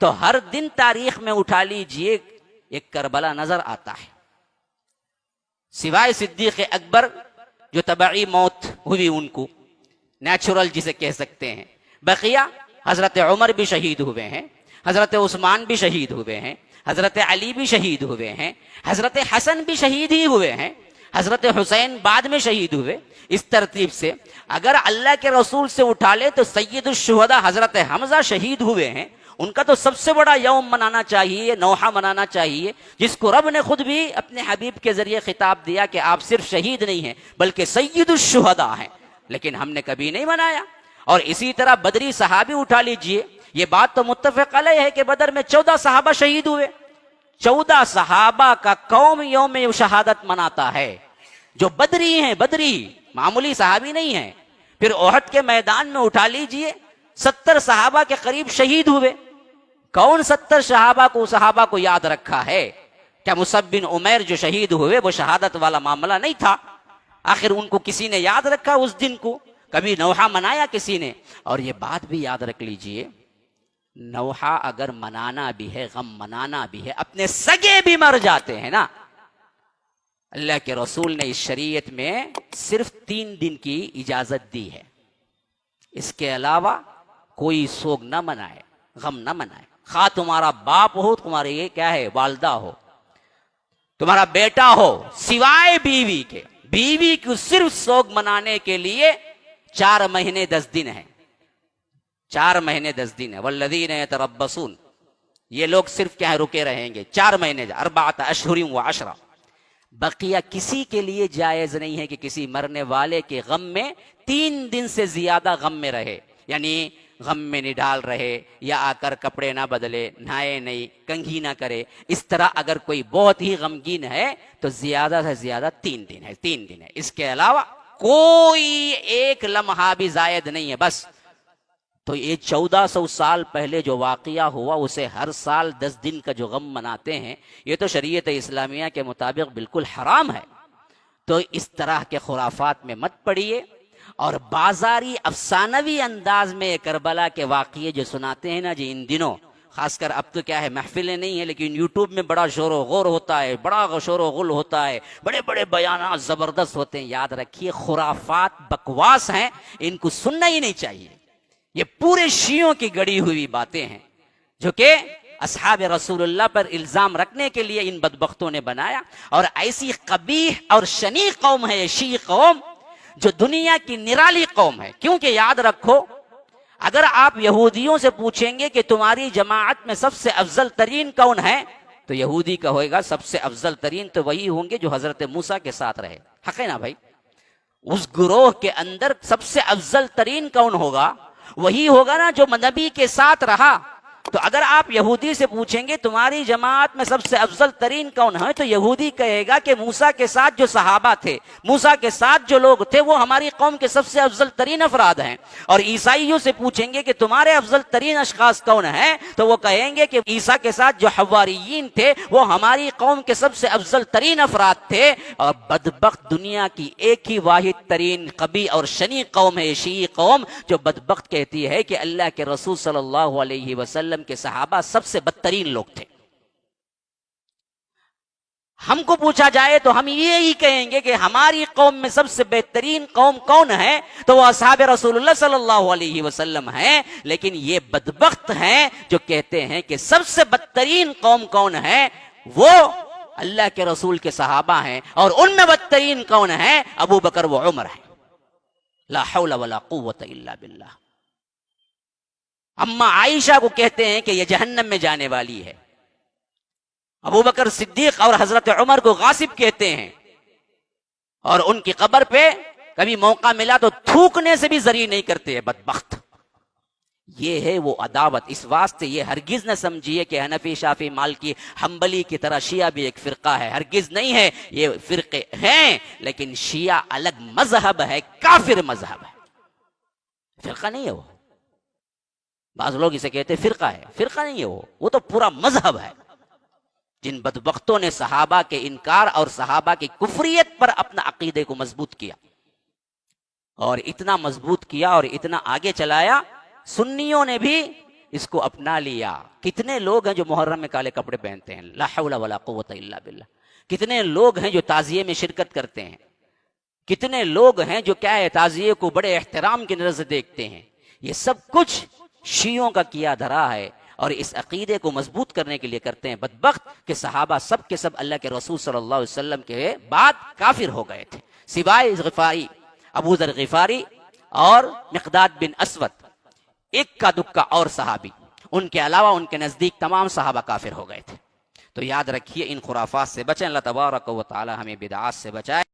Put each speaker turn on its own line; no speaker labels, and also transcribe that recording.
تو ہر دن تاریخ میں اٹھا لیجئے ایک کربلا نظر آتا ہے، سوائے صدیق اکبر جو طبعی موت ہوئی ان کو، نیچرل جسے کہہ سکتے ہیں، بقیہ حضرت عمر بھی شہید ہوئے ہیں، حضرت عثمان بھی شہید ہوئے ہیں، حضرت علی بھی شہید ہوئے ہیں، حضرت حسن بھی شہید ہی ہوئے ہیں، حضرت حسین بعد میں شہید ہوئے۔ اس ترتیب سے اگر اللہ کے رسول سے اٹھا لے تو سید الشہداء حضرت حمزہ شہید ہوئے ہیں، ان کا تو سب سے بڑا یوم منانا چاہیے، نوحہ منانا چاہیے، جس کو رب نے خود بھی اپنے حبیب کے ذریعے خطاب دیا کہ آپ صرف شہید نہیں ہیں بلکہ سید الشہداء ہیں، لیکن ہم نے کبھی نہیں منایا۔ اور اسی طرح بدری صحابی اٹھا لیجئے، یہ بات تو متفق علیہ ہے کہ بدر میں 14 صحابہ شہید ہوئے، 14 صحابہ کا قوم یوم شہادت مناتا ہے، جو بدری ہیں، بدری معمولی صحابی نہیں ہیں۔ پھر احد کے میدان میں اٹھا لیجئے 70 صحابہ کے قریب شہید ہوئے، کون 70 صحابہ کو یاد رکھا ہے؟ کیا مصعب بن عمیر جو شہید ہوئے وہ شہادت والا معاملہ نہیں تھا؟ آخر ان کو کسی نے یاد رکھا اس دن کو؟ کبھی نوحہ منایا کسی نے؟ اور یہ بات بھی یاد رکھ لیجئے، نوحہ اگر منانا بھی ہے، غم منانا بھی ہے، اپنے سگے بھی مر جاتے ہیں نا، اللہ کے رسول نے اس شریعت میں صرف 3 دن کی اجازت دی ہے، اس کے علاوہ کوئی سوگ نہ منائے، غم نہ منائے، خواہ تمہارا باپ ہو، تمہارے یہ کیا ہے والدہ ہو، تمہارا بیٹا ہو، سوائے بیوی کے، بیوی کو صرف سوگ منانے کے لیے 4 مہینے 10 دن ہیں، 4 مہینے 10 دن ہے، والذین یتربصون، یہ لوگ صرف کیا رکے رہیں گے 4 مہینے، 4 اشہر و 10۔ بقیہ کسی کے لیے جائز نہیں ہے کہ کسی مرنے والے کے غم میں 3 دن سے زیادہ غم میں رہے، یعنی غم میں نہیں ڈال رہے، یا آ کر کپڑے نہ بدلے، نہائے نہیں، کنگھی نہ کرے۔ اس طرح اگر کوئی بہت ہی غمگین ہے تو زیادہ سے زیادہ 3 دن ہے، 3 دن ہے، اس کے علاوہ کوئی ایک لمحہ بھی زائد نہیں ہے بس۔ تو یہ 1400 سال پہلے جو واقعہ ہوا اسے ہر سال 10 دن کا جو غم مناتے ہیں، یہ تو شریعت اسلامیہ کے مطابق بالکل حرام ہے۔ تو اس طرح کے خرافات میں مت پڑیے، اور بازاری افسانوی انداز میں کربلا کے واقعے جو سناتے ہیں نا جی ان دنوں، خاص کر اب تو کیا ہے محفلیں نہیں ہیں لیکن یوٹیوب میں بڑا شور و غور ہوتا ہے، بڑا شور و غل ہوتا ہے، بڑے بڑے بیانات زبردست ہوتے ہیں۔ یاد رکھیے خرافات بکواس ہیں، ان کو سننا ہی نہیں چاہیے۔ یہ پورے شیعوں کی گڑی ہوئی باتیں ہیں جو کہ اصحاب رسول اللہ پر الزام رکھنے کے لیے ان بدبختوں نے بنایا، اور ایسی قبیح اور شنیع قوم ہے یہ شیعی قوم، جو دنیا کی نرالی قوم ہے۔ کیونکہ یاد رکھو، اگر آپ یہودیوں سے پوچھیں گے کہ تمہاری جماعت میں سب سے افضل ترین کون ہے، تو یہودی کا ہوئے گا سب سے افضل ترین تو وہی ہوں گے جو حضرت موسیٰ کے ساتھ رہے۔ حق ہے نا بھائی؟ اس گروہ کے اندر سب سے افضل ترین کون ہوگا؟ وہی ہوگا نا جو نبی کے ساتھ رہا۔ تو اگر آپ یہودی سے پوچھیں گے تمہاری جماعت میں سب سے افضل ترین کون ہے، تو یہودی کہے گا کہ موسیٰ کے ساتھ جو صحابہ تھے، موسیٰ کے ساتھ جو لوگ تھے وہ ہماری قوم کے سب سے افضل ترین افراد ہیں۔ اور عیسائیوں سے پوچھیں گے کہ تمہارے افضل ترین اشخاص کون ہیں، تو وہ کہیں گے کہ عیسیٰ کے ساتھ جو حواریین تھے وہ ہماری قوم کے سب سے افضل ترین افراد تھے۔ اور بدبخت دنیا کی ایک ہی واحد ترین قبیح اور شنیع قوم ہے شیعی قوم، جو بدبخت کہتی ہے کہ اللہ کے رسول صلی اللہ علیہ وسلم کے صحابہ سب سے بدترین لوگ تھے۔ ہم کو پوچھا جائے تو ہم یہی کہیں گے کہ ہماری قوم میں سب سے بہترین قوم کون ہے، تو وہ اصحاب رسول اللہ صلی اللہ علیہ وسلم ہیں۔ لیکن یہ بدبخت ہیں جو کہتے ہیں کہ سب سے بدترین قوم کون ہے، وہ اللہ کے رسول کے صحابہ ہیں، اور ان میں بدترین کون ہے، ابو بکر و عمر ہیں۔ لا حول ولا قوت الا باللہ۔ اما عائشہ کو کہتے ہیں کہ یہ جہنم میں جانے والی ہے، ابو بکر صدیق اور حضرت عمر کو غاصب کہتے ہیں، اور ان کی قبر پہ کبھی موقع ملا تو تھوکنے سے بھی ذریع نہیں کرتے ہیں بدبخت۔ یہ ہے وہ عداوت۔ اس واسطے یہ ہرگز نہ سمجھیے کہ حنفی، شافعی، مالکی، حنبلی کی طرح شیعہ بھی ایک فرقہ ہے، ہرگز نہیں ہے۔ یہ فرقے ہیں لیکن شیعہ الگ مذہب ہے، کافر مذہب ہے، فرقہ نہیں ہے وہ۔ بعض لوگ اسے کہتے ہیں فرقہ ہے، فرقہ نہیں ہے وہ تو پورا مذہب ہے۔ جن بدبختوں نے صحابہ کے انکار اور صحابہ کی کفریت پر اپنا عقیدے کو مضبوط کیا، اور اتنا مضبوط کیا اور اتنا آگے چلایا، سنیوں نے بھی اس کو اپنا لیا. کتنے لوگ ہیں جو محرم میں کالے کپڑے پہنتے ہیں, لا حول ولا قوت الا باللہ. کتنے لوگ ہیں جو تعزیے میں شرکت کرتے ہیں, کتنے لوگ ہیں جو کیا ہے تعزیے کو بڑے احترام کی نظر سے دیکھتے ہیں. یہ سب کچھ شیعوں کا کیا دھرا ہے اور اس عقیدے کو مضبوط کرنے کے لیے کرتے ہیں. بدبخت کہ صحابہ سب کے سب اللہ کے رسول صلی اللہ علیہ وسلم کے بعد کافر ہو گئے تھے, سوائے غفاری, ابو ذر غفاری اور مقداد بن اسود, ایک کا دکا اور صحابی, ان کے علاوہ ان کے نزدیک تمام صحابہ کافر ہو گئے تھے. تو یاد رکھیے ان خرافات سے بچیں. اللہ تبارک و تعالی ہمیں بدعات سے بچائے.